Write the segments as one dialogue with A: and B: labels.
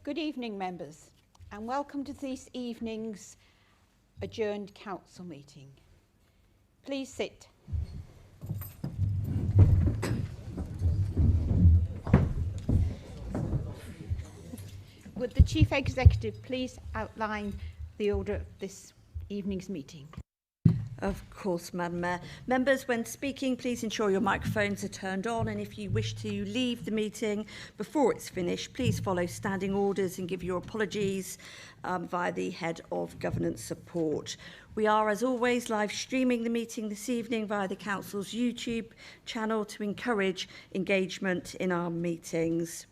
A: Good evening, members, and welcome to this evening's Adjourned Council meeting. Please sit. Would the Chief Executive please outline the order of this evening's meeting?
B: Of course, Madam Mayor. Members, when speaking, please ensure your microphones are turned on, and if you wish to leave the meeting before it's finished, please follow standing orders and give your apologies via the Head of Governance Support. We are, as always, live streaming the meeting this evening via the Council's YouTube channel to encourage engagement in our meetings.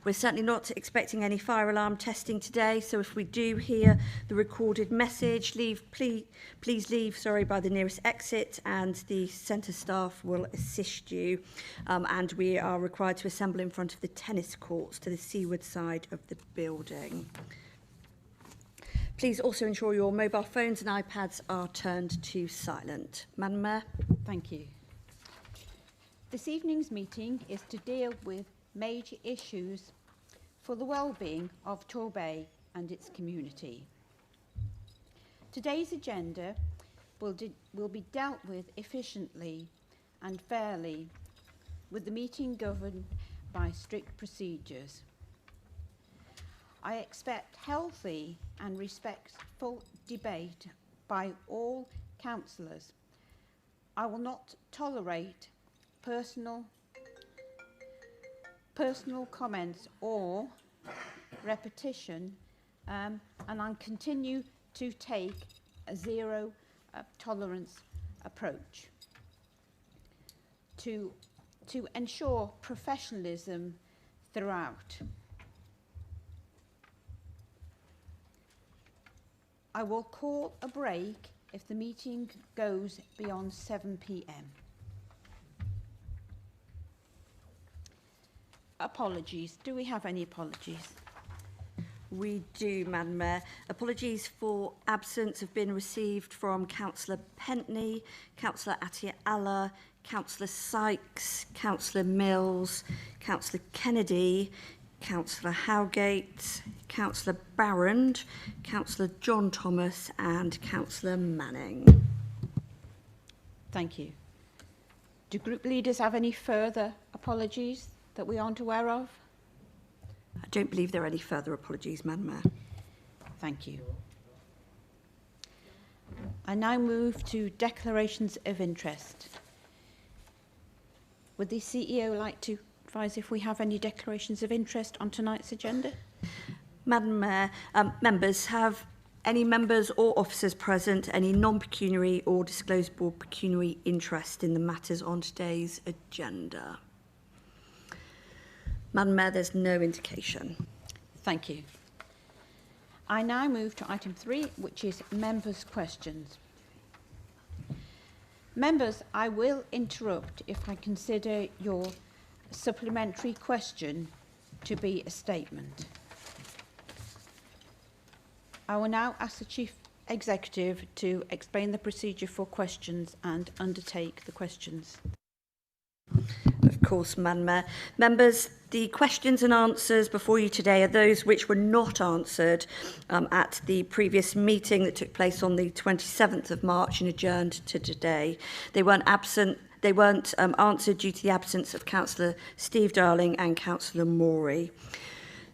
B: We're certainly not expecting any fire alarm testing today, so if we do hear the recorded message, please leave by the nearest exit, and the centre staff will assist you. And we are required to assemble in front of the tennis courts to the seaward side of the building. Please also ensure your mobile phones and iPads are turned to silent. Madam Mayor.
A: Thank you. This evening's meeting is to deal with major issues for the well-being of Torquay and its community. Today's agenda will be dealt with efficiently and fairly, with the meeting governed by strict procedures. I expect healthy and respectful debate by all councillors. I will not tolerate personal comments or repetition, and I continue to take a zero tolerance approach to ensure professionalism throughout. I will call a break if the meeting goes beyond 7 p.m. Apologies. Do we have any apologies?
B: We do, Madam Mayor. Apologies for absence have been received from Councillor Pentney, Councillor Atiala, Councillor Sykes, Councillor Mills, Councillor Kennedy, Councillor Howgate, Councillor Barrand, Councillor John Thomas and Councillor Manning.
A: Thank you. Do group leaders have any further apologies that we aren't aware of?
B: I don't believe there are any further apologies, Madam Mayor.
A: Thank you. I now move to declarations of interest. Would the CEO like to advise if we have any declarations of interest on tonight's agenda?
B: Madam Mayor, members, have any members or officers present any non-pecuniary or disclosable pecuniary interest in the matters on today's agenda? Madam Mayor, there's no indication.
A: Thank you. I now move to item 3, which is members' questions. Members, I will interrupt if I consider your supplementary question to be a statement. I will now ask the Chief Executive to explain the procedure for questions and undertake the questions.
B: Of course, Madam Mayor. Members, the questions and answers before you today are those which were not answered at the previous meeting that took place on the 27th of March and adjourned to today. They weren't answered due to the absence of Councillor Steve Darling and Councillor Morey.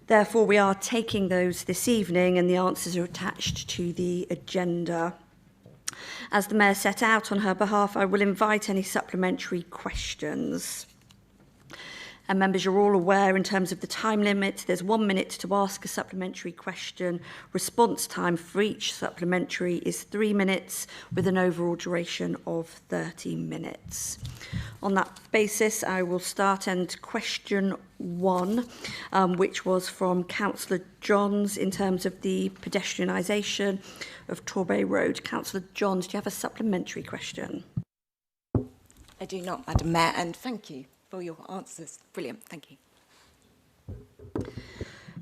B: Therefore, we are taking those this evening and the answers are attached to the agenda. As the Mayor set out on her behalf, I will invite any supplementary questions. And members, you're all aware in terms of the time limit, there's 1 minute to ask a supplementary question. Response time for each supplementary is 3 minutes with an overall duration of 30 minutes. On that basis, I will start and question 1, which was from Councillor Johns in terms of the pedestrianisation of Torquay Road. Councillor Johns, do you have a supplementary question?
C: I do not, Madam Mayor, and thank you for your answers. Brilliant, thank you.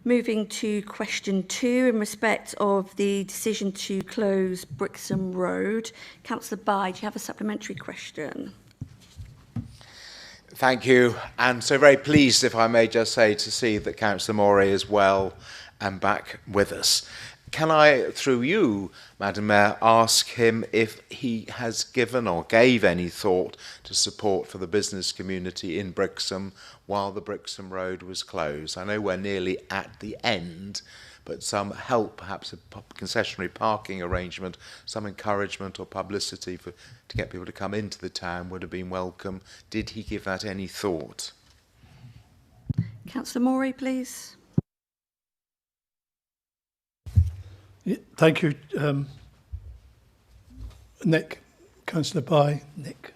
B: Moving to question 2 in respect of the decision to close Brixham Road. Councillor Bye, do you have a supplementary question?
D: Thank you. And so very pleased, if I may just say, to see that Councillor Morey is well and back with us. Can I, through you, Madam Mayor, ask him if he has given or gave any thought to support for the business community in Brixham while the Brixham Road was closed? I know we're nearly at the end, but some help, perhaps a concessionary parking arrangement, some encouragement or publicity to get people to come into the town would have been welcome. Did he give that any thought?
B: Councillor Morey, please.
E: Yeah, thank you, Nick. Councillor By Nick.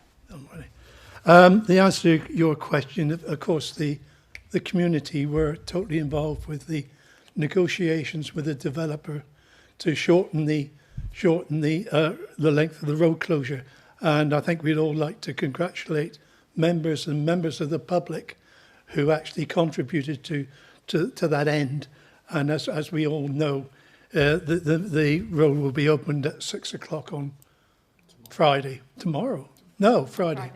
E: The answer to your question, of course, the community were totally involved with the negotiations with the developer to shorten the length of the road closure, and I think we'd all like to congratulate members of the public who actually contributed to that end. And as we all know, the road will be opened at 6 o'clock on Friday. Tomorrow? No, Friday.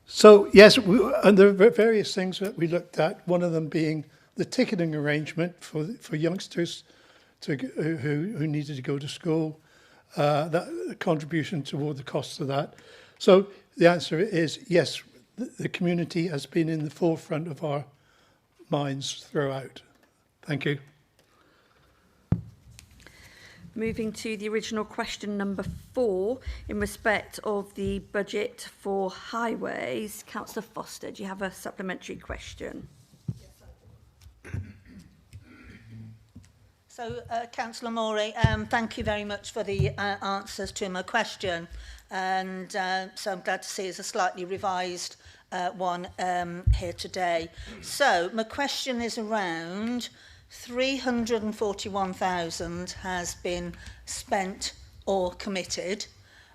E: So yes, and there are various things that we looked at. One of them being the ticketing arrangement for youngsters who needed to go to school. That contribution toward the cost of that. So the answer is yes. The community has been in the forefront of our minds throughout. Thank you.
B: Moving to the original question number 4, in respect of the budget for highways. Councillor Foster, do you have a supplementary question?
F: So, Councillor Morey, thank you very much for the answers to my question. And so I'm glad to see it's a slightly revised one here today. So my question is around 341,000 has been spent or committed.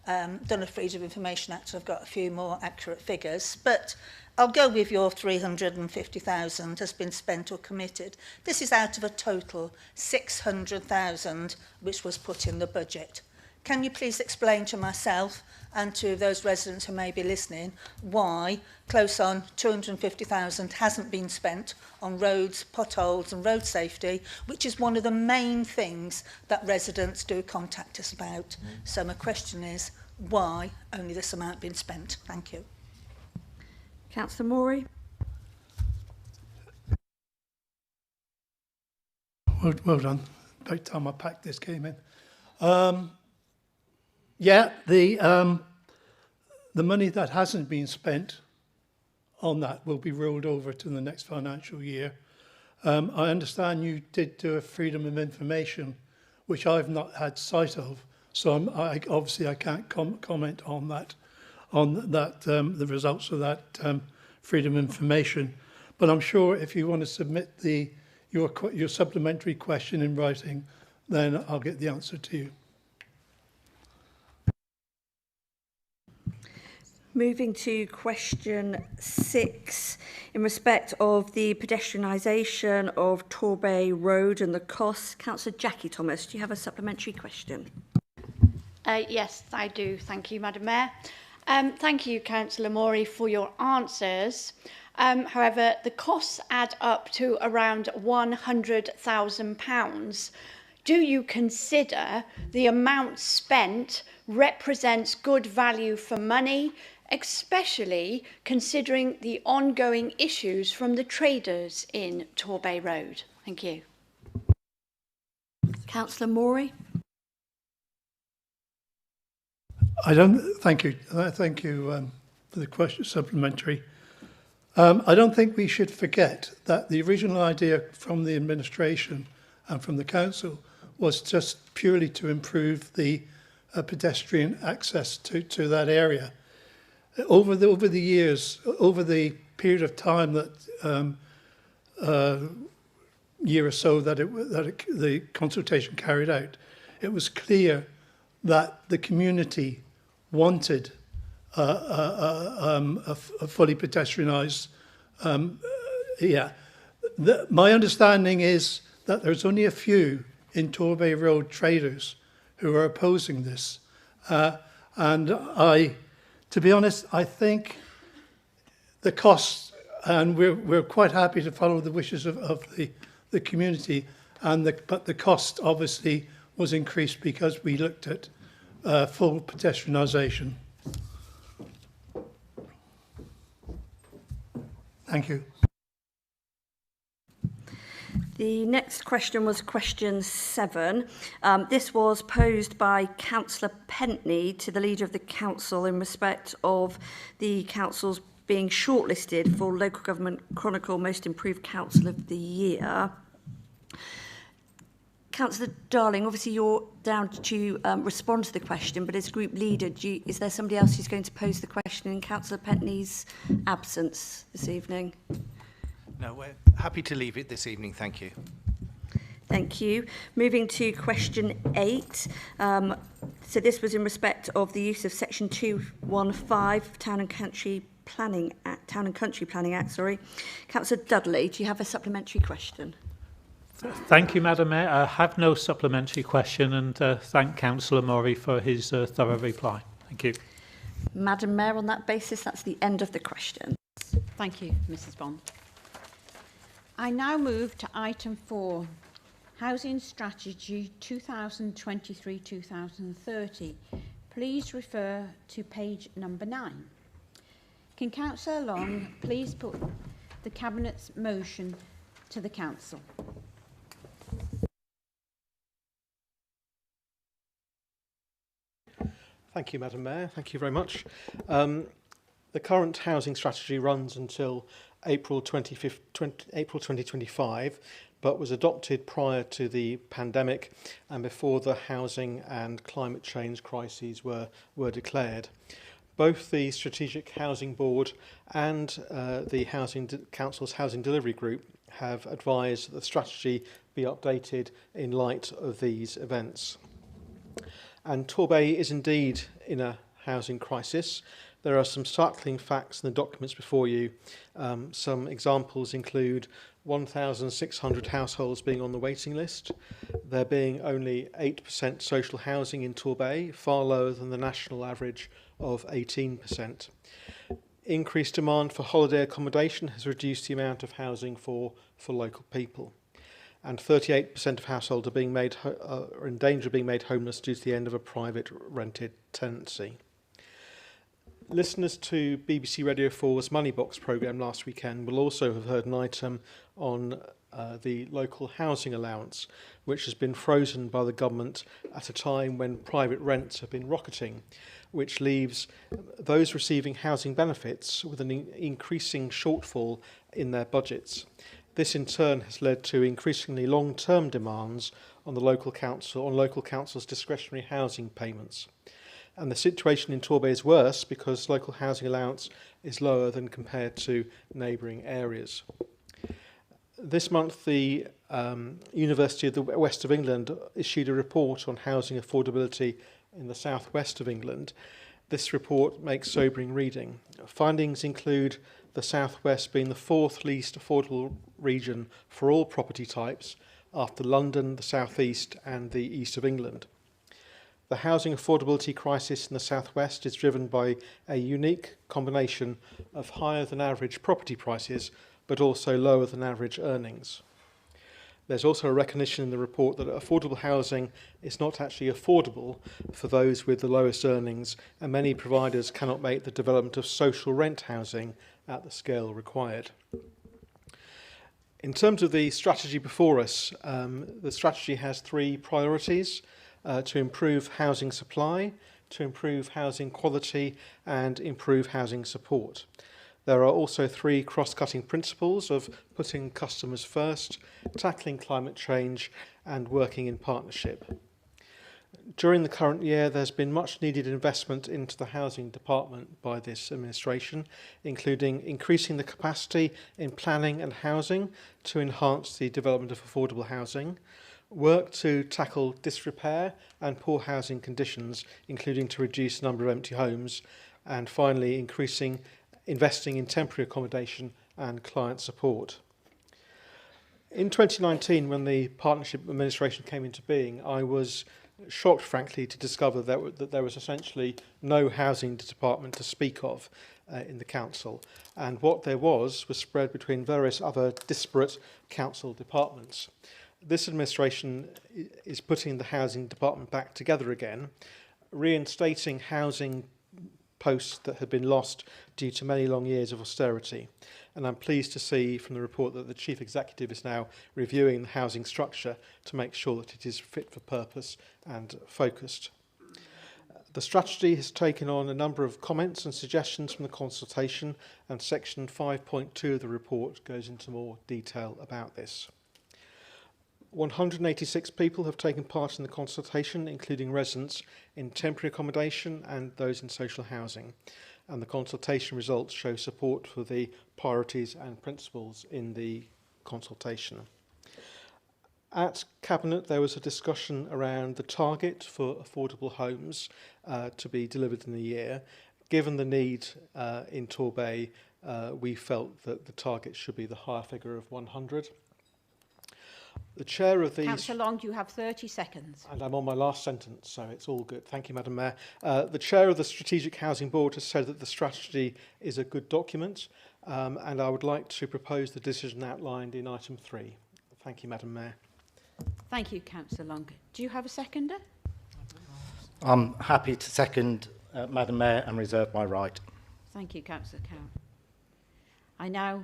F: Done a Freedom of Information Act, so I've got a few more accurate figures, but I'll go with your 350,000 has been spent or committed. This is out of a total 600,000 which was put in the budget. Can you please explain to myself and to those residents who may be listening why close on 250,000 hasn't been spent on roads, potholes and road safety, which is one of the main things that residents do contact us about. So my question is, why only this amount been spent? Thank you.
B: Councillor Morey.
E: Well done. About time I packed this came in. Yeah, the money that hasn't been spent on that will be rolled over to the next financial year. I understand you did do a Freedom of Information, which I've not had sight of, so obviously I can't comment on that, the results of that Freedom of Information. But I'm sure if you want to submit your supplementary question in writing, then I'll get the answer to you.
B: Moving to question 6, in respect of the pedestrianisation of Torquay Road and the costs. Councillor Jackie Thomas, do you have a supplementary question?
G: Yes, I do. Thank you, Madam Mayor. Thank you, Councillor Morey, for your answers. However, the costs add up to around £100,000. Do you consider the amount spent represents good value for money, especially considering the ongoing issues from the traders in Torquay Road? Thank you.
B: Councillor Morey.
E: Thank you. Thank you for the question supplementary. I don't think we should forget that the original idea from the administration and from the council was just purely to improve the pedestrian access to that area. Over the years, over the period of time that year or so that the consultation carried out, it was clear that the community wanted a fully pedestrianised. My understanding is that there's only a few in Torquay Road traders who are opposing this, and I To be honest, I think the costs, and we're quite happy to follow the wishes of the community, but the cost obviously was increased because we looked at full pedestrianisation. Thank you.
B: The next question was question 7. This was posed by Councillor Pentney to the Leader of the Council in respect of the councils being shortlisted for Local Government Chronicle Most Improved Council of the Year. Councillor Darling, obviously you're down to respond to the question, but as Group Leader, is there somebody else who's going to pose the question in Councillor Pentney's absence this evening?
H: No, we're happy to leave it this evening. Thank you.
B: Thank you. Moving to question 8. So this was in respect of the use of Section 215 Town and Country Planning Act. Councillor Dudley, do you have a supplementary question?
I: Thank you, Madam Mayor. I have no supplementary question, and thank Councillor Murray for his thorough reply. Thank you.
B: Madam Mayor, on that basis, that's the end of the question.
A: Thank you, Mrs Bond. I now move to item 4, Housing Strategy 2023-2030. Please refer to page number 9. Can Councillor Long please put the Cabinet's motion to the Council?
J: Thank you, Madam Mayor. Thank you very much. The current housing strategy runs until April 2025, but was adopted prior to the pandemic and before the housing and climate change crises were declared. Both the Strategic Housing Board and the Council's Housing Delivery Group have advised that the strategy be updated in light of these events. And Torquay is indeed in a housing crisis. There are some startling facts in the documents before you. Some examples include 1,600 households being on the waiting list, there being only 8% social housing in Torquay, far lower than the national average of 18%. Increased demand for holiday accommodation has reduced the amount of housing for local people. And 38% of households are in danger of being made homeless due to the end of a private rented tenancy. Listeners to BBC Radio 4's Moneybox programme last weekend will also have heard an item on the local housing allowance, which has been frozen by the government at a time when private rents have been rocketing, which leaves those receiving housing benefits with an increasing shortfall in their budgets. This in turn has led to increasingly long-term demands on local council's discretionary housing payments. And the situation in Torquay is worse because local housing allowance is lower than compared to neighbouring areas. This month, the University of the West of England issued a report on housing affordability in the southwest of England. This report makes sobering reading. Findings include the southwest being the 4th least affordable region for all property types after London, the southeast and the east of England. The housing affordability crisis in the southwest is driven by a unique combination of higher than average property prices but also lower than average earnings. There's also a recognition in the report that affordable housing is not actually affordable for those with the lowest earnings, and many providers cannot make the development of social rent housing at the scale required. In terms of the strategy before us, the strategy has 3 priorities: to improve housing supply, to improve housing quality, and improve housing support. There are also 3 cross-cutting principles of putting customers first, tackling climate change, and working in partnership. During the current year, there's been much needed investment into the housing department by this administration, including increasing the capacity in planning and housing to enhance the development of affordable housing, work to tackle disrepair and poor housing conditions, including to reduce the number of empty homes, and finally investing in temporary accommodation and client support. In 2019, when the partnership administration came into being, I was shocked, frankly, to discover that there was essentially no housing department to speak of in the council. And what there was spread between various other disparate council departments. This administration is putting the housing department back together again, reinstating housing posts that had been lost due to many long years of austerity. And I'm pleased to see from the report that the Chief Executive is now reviewing the housing structure to make sure that it is fit for purpose and focused. The strategy has taken on a number of comments and suggestions from the consultation, and section 5.2 of the report goes into more detail about this. 186 people have taken part in the consultation, including residents in temporary accommodation and those in social housing. And the consultation results show support for the priorities and principles in the consultation. At Cabinet, there was a discussion around the target for affordable homes to be delivered in the year. Given the need in Torquay, we felt that the target should be the higher figure of 100. The chair of the...
A: Councillor Long, you have 30 seconds.
J: And I'm on my last sentence, so it's all good. Thank you, Madam Mayor. The chair of the Strategic Housing Board has said that the strategy is a good document, and I would like to propose the decision outlined in item 3. Thank you, Madam Mayor.
A: Thank you, Councillor Long. Do you have a seconder?
K: I'm happy to second Madam Mayor and reserve my right.
A: Thank you, Councillor Cowan. I now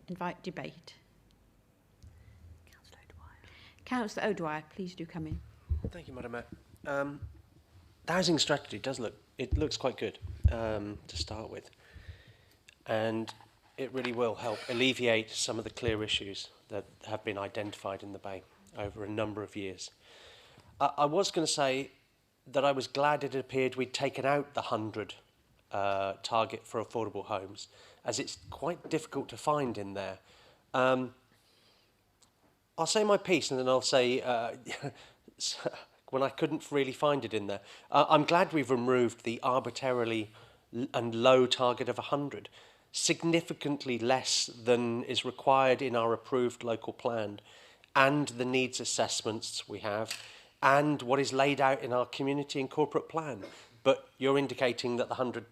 A: invite debate. Councillor O'Dwyer, please do come in.
L: Thank you, Madam Mayor. The housing strategy looks quite good to start with, and it really will help alleviate some of the clear issues that have been identified in the Bay over a number of years. I was going to say that I was glad it appeared we'd taken out the 100 target for affordable homes, as it's quite difficult to find in there. I'll say my piece and then I'll say when I couldn't really find it in there. I'm glad we've removed the arbitrarily and low target of 100, significantly less than is required in our approved local plan, and the needs assessments we have, and what is laid out in our community and corporate plan. But you're indicating that the 100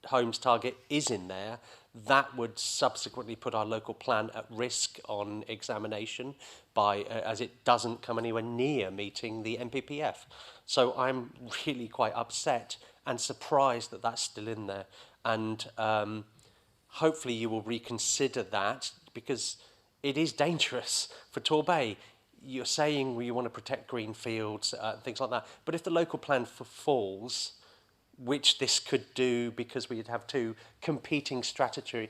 L: homes target is in there. That would subsequently put our local plan at risk on examination by, as it doesn't come anywhere near meeting the MPPF. So I'm really quite upset and surprised that that's still in there. And hopefully you will reconsider that, because it is dangerous for Torquay. You're saying you want to protect green fields, things like that. But if the local plan falls, which this could do because we'd have two competing strategy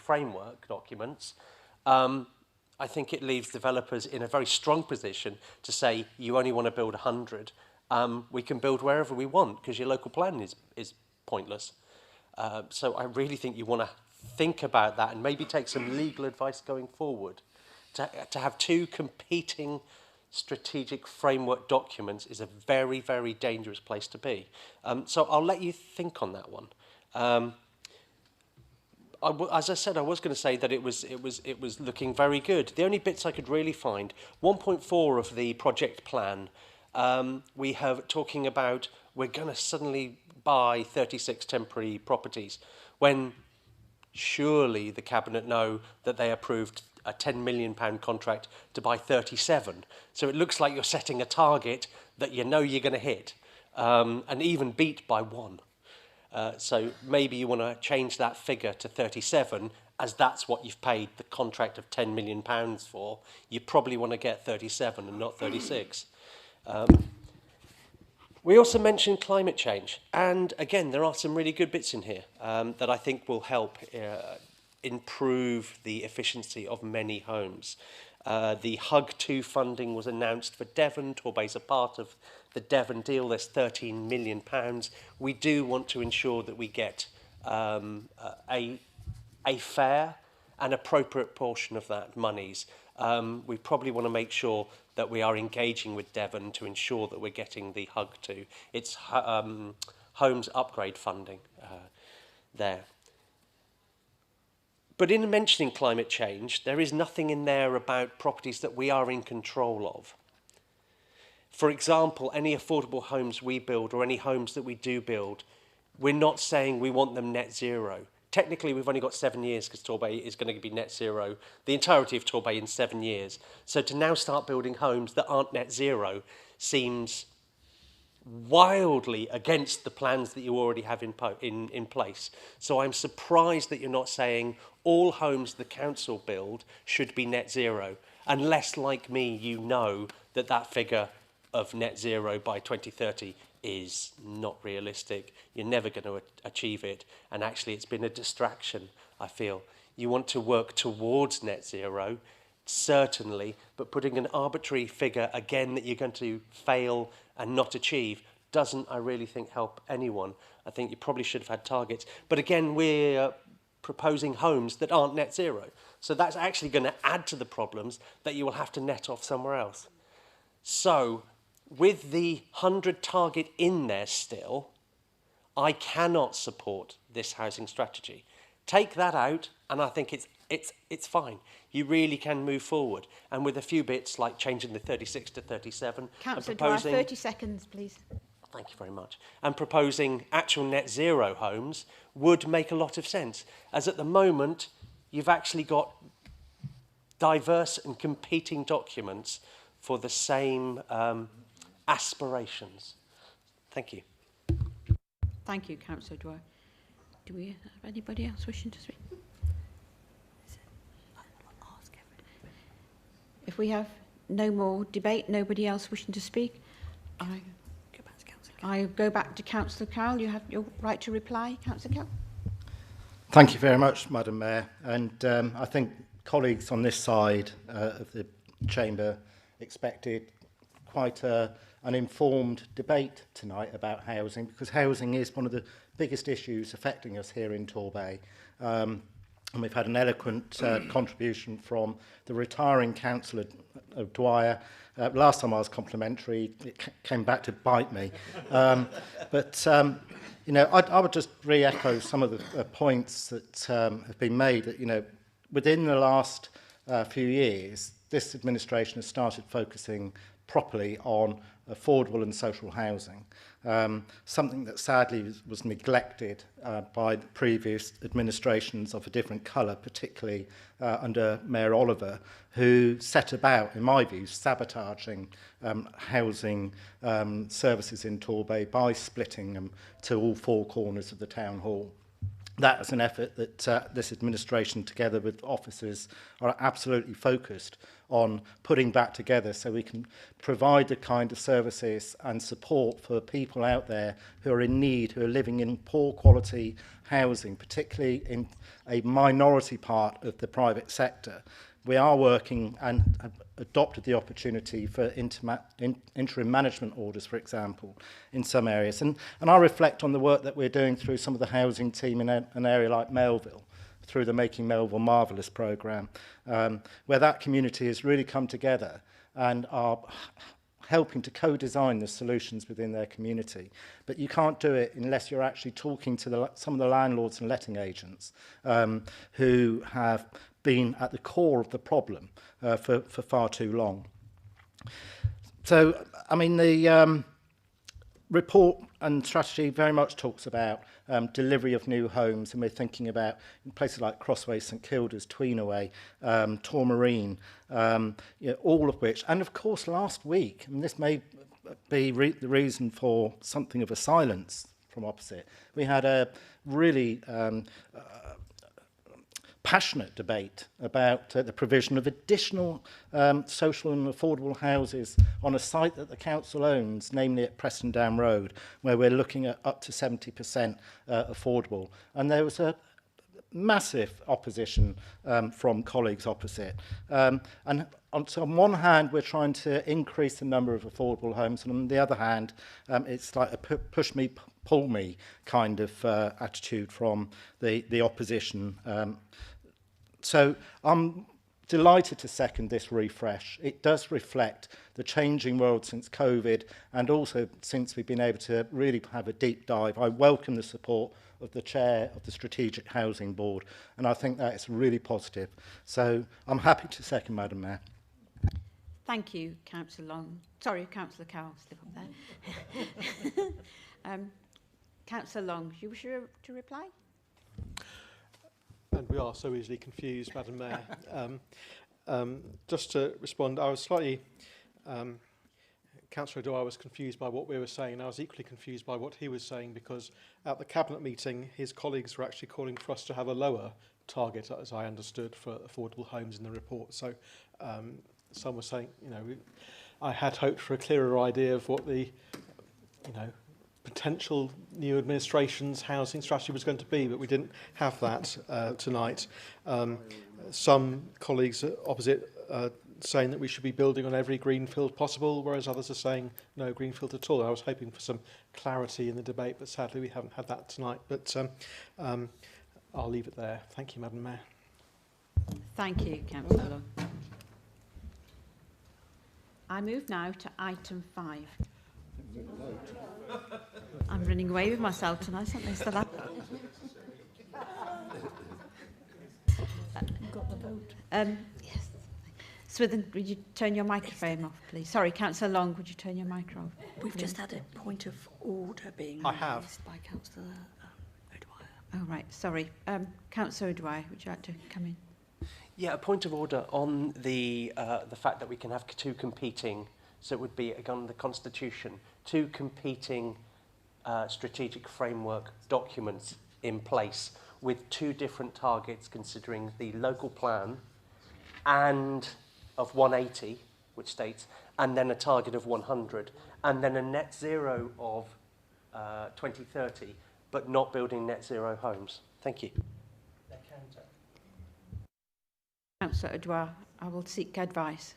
L: framework documents, I think it leaves developers in a very strong position to say, you only want to build 100. We can build wherever we want because your local plan is pointless. So I really think you want to think about that and maybe take some legal advice going forward. To have two competing strategic framework documents is a very, very dangerous place to be. So I'll let you think on that one. As I said, I was going to say that it was looking very good. The only bits I could really find, 1.4 of the project plan, we have talking about we're going to suddenly buy 36 temporary properties, when surely the Cabinet know that they approved a £10 million contract to buy 37. So it looks like you're setting a target that you know you're going to hit, and even beat by 1. So maybe you want to change that figure to 37, as that's what you've paid the contract of £10 million for. You probably want to get 37 and not 36. We also mentioned climate change. And again, there are some really good bits in here that I think will help improve the efficiency of many homes. The HUG2 funding was announced for Devon. Torquay's a part of the Devon deal. There's £13 million. We do want to ensure that we get a fair and appropriate portion of that monies. We probably want to make sure that we are engaging with Devon to ensure that we're getting the HUG2. It's homes upgrade funding there. But in mentioning climate change, there is nothing in there about properties that we are in control of. For example, any affordable homes we build or any homes that we do build, we're not saying we want them net zero. Technically, we've only got 7 years because Torquay is going to be net zero, the entirety of Torquay in 7 years. So to now start building homes that aren't net zero seems wildly against the plans that you already have in place. So I'm surprised that you're not saying all homes the council build should be net zero, unless, like me, you know that that figure of net zero by 2030 is not realistic. You're never going to achieve it. And actually, it's been a distraction, I feel. You want to work towards net zero, certainly, but putting an arbitrary figure, again, that you're going to fail and not achieve doesn't, I really think, help anyone. I think you probably should have had targets. But again, we're proposing homes that aren't net zero. So that's actually going to add to the problems that you will have to net off somewhere else. So with the 100 target in there still, I cannot support this housing strategy. Take that out, and I think it's fine. You really can move forward. And with a few bits like changing the 36 to 37.
A: Councillor Dwyer, 30 seconds, please.
L: Thank you very much. And proposing actual net zero homes would make a lot of sense. As at the moment, you've actually got diverse and competing documents for the same aspirations. Thank you.
A: Thank you, Councillor Dwyer. Do we have anybody else wishing to speak? If we have no more debate, nobody else wishing to speak, I go back to Councillor Carroll. You have your right to reply, Councillor Carroll.
K: Thank you very much, Madam Mayor. And I think colleagues on this side of the chamber expected quite an informed debate tonight about housing, because housing is one of the biggest issues affecting us here in Torquay. And we've had an eloquent contribution from the retiring councillor of Dwyer. Last time I was complimentary, it came back to bite me. You know, I would just re-echo some of the points that have been made. That, you know, within the last few years, this administration has started focusing properly on affordable and social housing, something that sadly was neglected by the previous administrations of a different colour, particularly under Mayor Oliver, who set about, in my view, sabotaging housing services in Torquay by splitting them to all four corners of the town hall. That is an effort that this administration, together with officers, are absolutely focused on putting back together so we can provide the kind of services and support for people out there who are in need, who are living in poor quality housing, particularly in a minority part of the private sector. We are working and have adopted the opportunity for interim management orders, for example, in some areas. And I reflect on the work that we're doing through some of the housing team in an area like Melville, through the Making Melville Marvellous programme, where that community has really come together and are helping to co-design the solutions within their community. But you can't do it unless you're actually talking to some of the landlords and letting agents who have been at the core of the problem for far too long. So, I mean, the report and strategy very much talks about delivery of new homes, and we're thinking about places like Crossway, St Kilda's, Tweenaway, Tourmarine, you know, all of which, and of course last week, and this may be the reason for something of a silence from opposite, we had a really passionate debate about the provision of additional social and affordable houses on a site that the council owns, namely at Preston Down Road, where we're looking at up to 70% affordable. And there was a massive opposition from colleagues opposite. And on one hand, we're trying to increase the number of affordable homes, and on the other hand, it's like a push me, pull me kind of attitude from the opposition. So I'm delighted to second this refresh. It does reflect the changing world since COVID, and also since we've been able to really have a deep dive. I welcome the support of the chair of the Strategic Housing Board, and I think that is really positive. So I'm happy to second, Madam Mayor.
A: Thank you, Councillor Long. Sorry, Councillor Cowell, slip up there. Councillor Long, do you wish to reply?
J: And we are so easily confused, Madam Mayor. Just to respond, I was slightly... Councillor Dwyer was confused by what we were saying, and I was equally confused by what he was saying, because at the Cabinet meeting, his colleagues were actually calling for us to have a lower target, as I understood, for affordable homes in the report. So some were saying, you know, I had hoped for a clearer idea of what the, you know, potential new administration's housing strategy was going to be, but we didn't have that tonight. Some colleagues opposite saying that we should be building on every greenfield possible, whereas others are saying no greenfield at all. I was hoping for some clarity in the debate, but sadly we haven't had that tonight. But I'll leave it there. Thank you, Madam Mayor.
A: Thank you, Councillor Long. I move now to item 5. I'm running away with myself tonight, aren't I? Still up. Got the vote. Yes. Swithin, would you turn your microphone off, please? Sorry, Councillor Long, would you turn your microphone off?
B: We've just had a point of order being raised by Councillor O'Dwyer.
A: Oh, right, sorry. Councillor O'Dwyer, would you like to come in?
L: Yeah, a point of order on the fact that we can have two competing, so it would be, again, the Constitution, two competing strategic framework documents in place with two different targets, considering the local plan and of 180, which states, and then a target of 100, and then a net zero of 2030, but not building net zero homes. Thank you.
A: Councillor O'Dwyer, I will seek advice.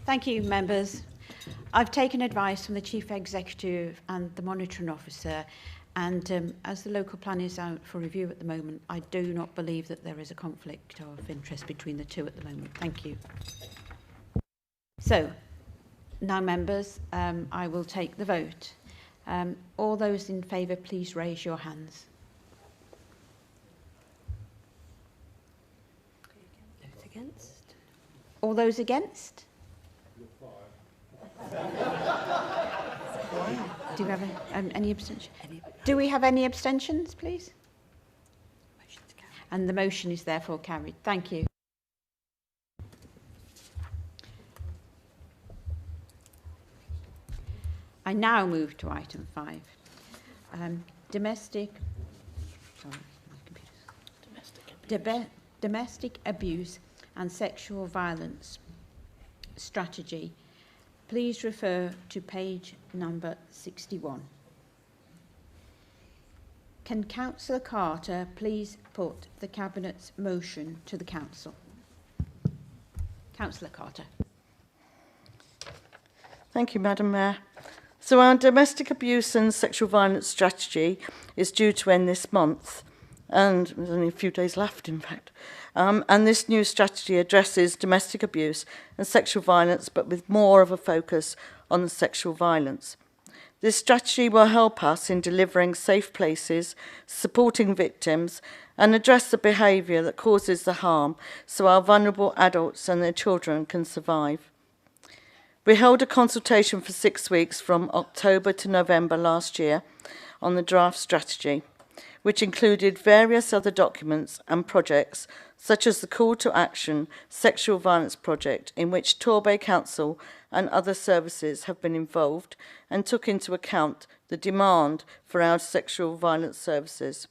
A: Thank you, members. I've taken advice from the Chief Executive and the Monitoring Officer, and as the local plan is out for review at the moment, I do not believe that there is a conflict of interest between the two at the moment. Thank you. So, now members, I will take the vote. All those in favour, please raise your hands.
B: Those against?
A: All those against? Do we have any abstention? Do we have any abstentions, please? And the motion is therefore carried. Thank you. I now move to item 5. Domestic abuse and sexual violence strategy. Please refer to page number 61. Can Councillor Carter please put the Cabinet's motion to the Council? Councillor Carter.
M: Thank you, Madam Mayor. So our domestic abuse and sexual violence strategy is due to end this month, and there's only a few days left, in fact. And this new strategy addresses domestic abuse and sexual violence, but with more of a focus on the sexual violence. This strategy will help us in delivering safe places, supporting victims, and address the behaviour that causes the harm so our vulnerable adults and their children can survive. We held a consultation for 6 weeks from October to November last year on the draft strategy, which included various other documents and projects, such as the Call to Action Sexual Violence Project, in which Torquay Council and other services have been involved and took into account the demand for our sexual violence services.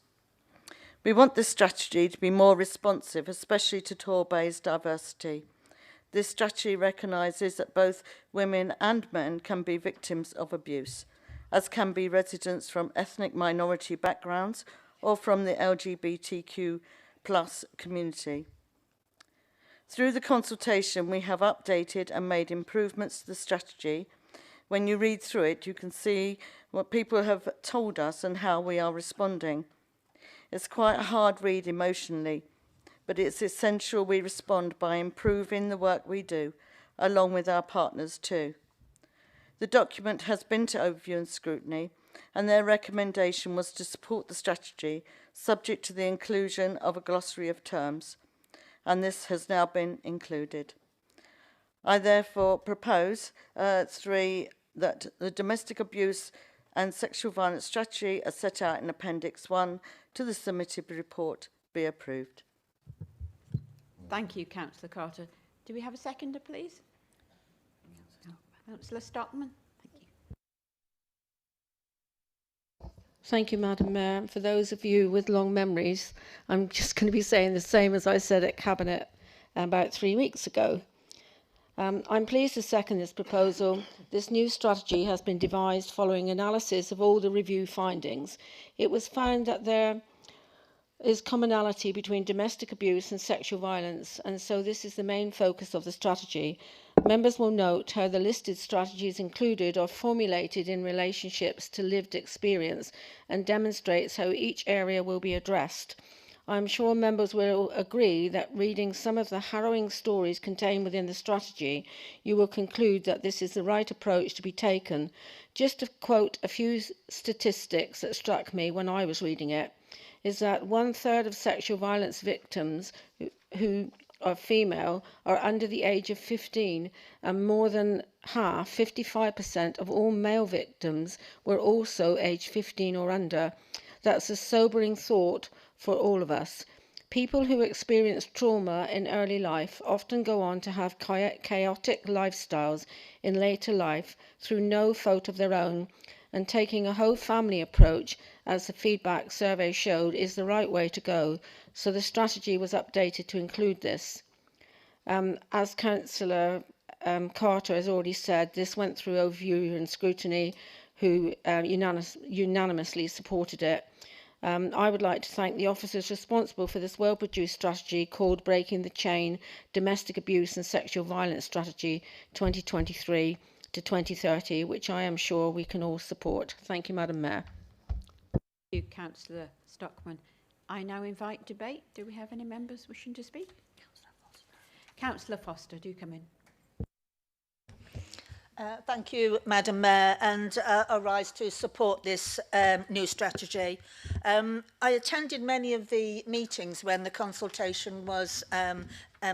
M: We want this strategy to be more responsive, especially to Torbay's diversity. This strategy recognises that both women and men can be victims of abuse, as can be residents from ethnic minority backgrounds or from the LGBTQ+ community. Through the consultation, we have updated and made improvements to the strategy. When you read through it, you can see what people have told us and how we are responding. It's quite a hard read emotionally, but it's essential we respond by improving the work we do, along with our partners too. The document has been to overview and scrutiny, and their recommendation was to support the strategy, subject to the inclusion of a glossary of terms, and this has now been included. I therefore propose that the domestic abuse and sexual violence strategy as set out in Appendix 1 to the submitted report be approved.
A: Thank you, Councillor Carter. Do we have a seconder, please? Councillor Stockman. Thank you.
N: Thank you, Madam Mayor. For those of you with long memories, I'm just going to be saying the same as I said at Cabinet about 3 weeks ago. I'm pleased to second this proposal. This new strategy has been devised following analysis of all the review findings. It was found that there is commonality between domestic abuse and sexual violence, and so this is the main focus of the strategy. Members will note how the listed strategies included are formulated in relationships to lived experience and demonstrates how each area will be addressed. I'm sure members will agree that reading some of the harrowing stories contained within the strategy, you will conclude that this is the right approach to be taken. Just to quote a few statistics that struck me when I was reading it, is that 1/3 of sexual violence victims who are female are under the age of 15, and more than half, 55% of all male victims were also aged 15 or under. That's a sobering thought for all of us. People who experience trauma in early life often go on to have chaotic lifestyles in later life through no fault of their own, and taking a whole family approach, as the feedback survey showed, is the right way to go. So the strategy was updated to include this. As Councillor Carter has already said, this went through overview and scrutiny, who unanimously supported it. I would like to thank the officers responsible for this well-produced strategy called Breaking the Chain Domestic Abuse and Sexual Violence Strategy 2023 to 2030, which I am sure we can all support. Thank you, Madam Mayor.
A: Thank you, Councillor Stockman. I now invite debate. Do we have any members wishing to speak? Councillor Foster, do come in.
F: Thank you, Madam Mayor, and I rise to support this new strategy. I attended many of the meetings when the consultation was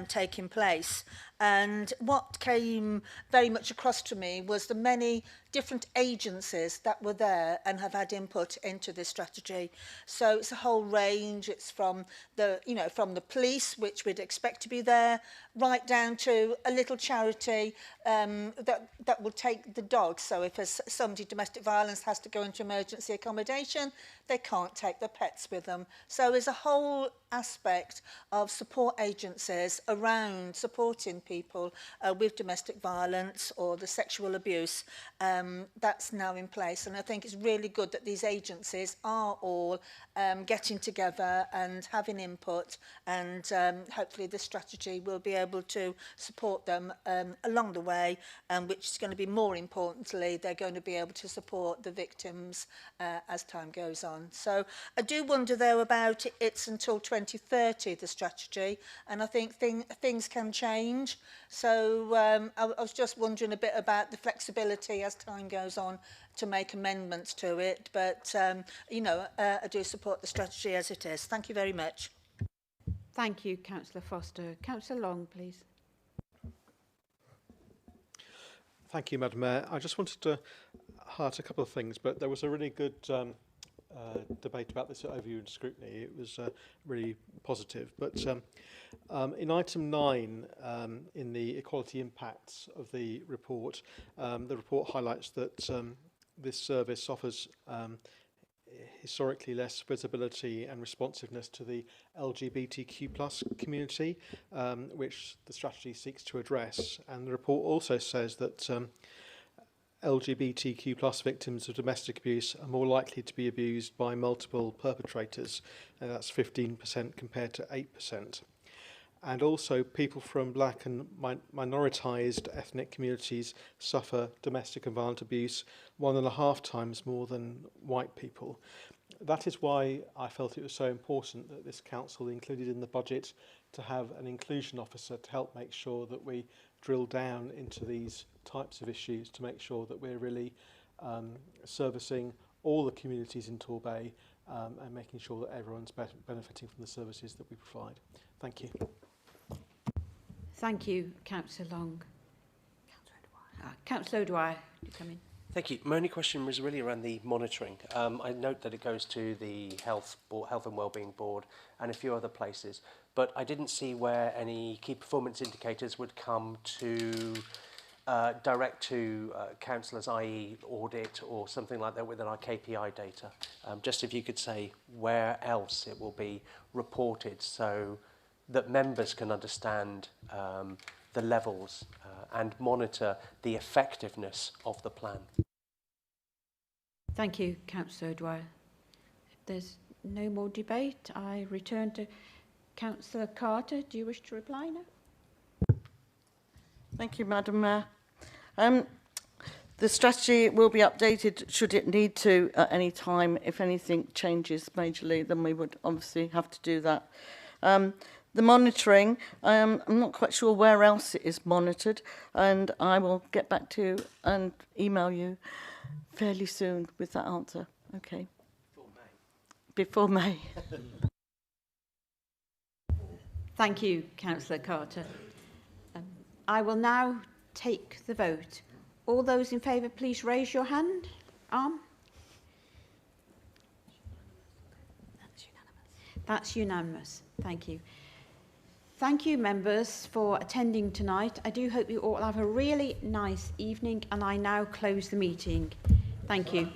F: taking place, and what came very much across to me was the many different agencies that were there and have had input into this strategy. So it's a whole range. It's from from the police, which we'd expect to be there, right down to a little charity that will take the dogs. So if somebody domestic violence has to go into emergency accommodation, they can't take their pets with them. So there's a whole aspect of support agencies around supporting people with domestic violence or the sexual abuse that's now in place. And I think it's really good that these agencies are all getting together and having input, and hopefully this strategy will be able to support them along the way, which is going to be more importantly, they're going to be able to support the victims as time goes on. So I do wonder though about it's until 2030, the strategy, and I think things can change. So I was just wondering a bit about the flexibility as time goes on to make amendments to it, but I do support the strategy as it is. Thank you very much.
A: Thank you, Councillor Foster. Councillor Long, please.
J: Thank you, Madam Mayor. I just wanted to highlight a couple of things, but there was a really good debate about this at overview and scrutiny. It was really positive. But in item 9, in the equality impacts of the report highlights that this service offers historically less visibility and responsiveness to the LGBTQ+ community, which the strategy seeks to address. And the report also says that LGBTQ+ victims of domestic abuse are more likely to be abused by multiple perpetrators, and that's 15% compared to 8%. And also people from black and minoritized ethnic communities suffer domestic and violent abuse 1.5 times more than white people. That is why I felt it was so important that this council included in the budget to have an inclusion officer to help make sure that we drill down into these types of issues, to make sure that we're really servicing all the communities in Torquay and making sure that everyone's benefiting from the services that we provide. Thank you.
A: Thank you, Councillor Long. Councillor O'Dwyer, you come in.
L: Thank you. My only question was really around the monitoring. I note that it goes to the Health and Wellbeing Board and a few other places, but I didn't see where any key performance indicators would come to direct to councillors, i.e. audit or something like that within our KPI data. Just if you could say where else it will be reported so that members can understand the levels and monitor the effectiveness of the plan.
A: Thank you, Councillor O'Dwyer. If there's no more debate, I return to Councillor Carter. Do you wish to reply now?
M: Thank you, Madam Mayor. The strategy will be updated should it need to at any time. If anything changes majorly, then we would obviously have to do that. The monitoring, I'm not quite sure where else it is monitored, and I will get back to you and email you fairly soon with that answer. Okay. Before May.
A: Thank you, Councillor Carter. I will now take the vote. All those in favour, please raise your hand. Arm. That's unanimous. Thank you. Thank you, members, for attending tonight. I do hope you all have a really nice evening, and I now close the meeting. Thank you.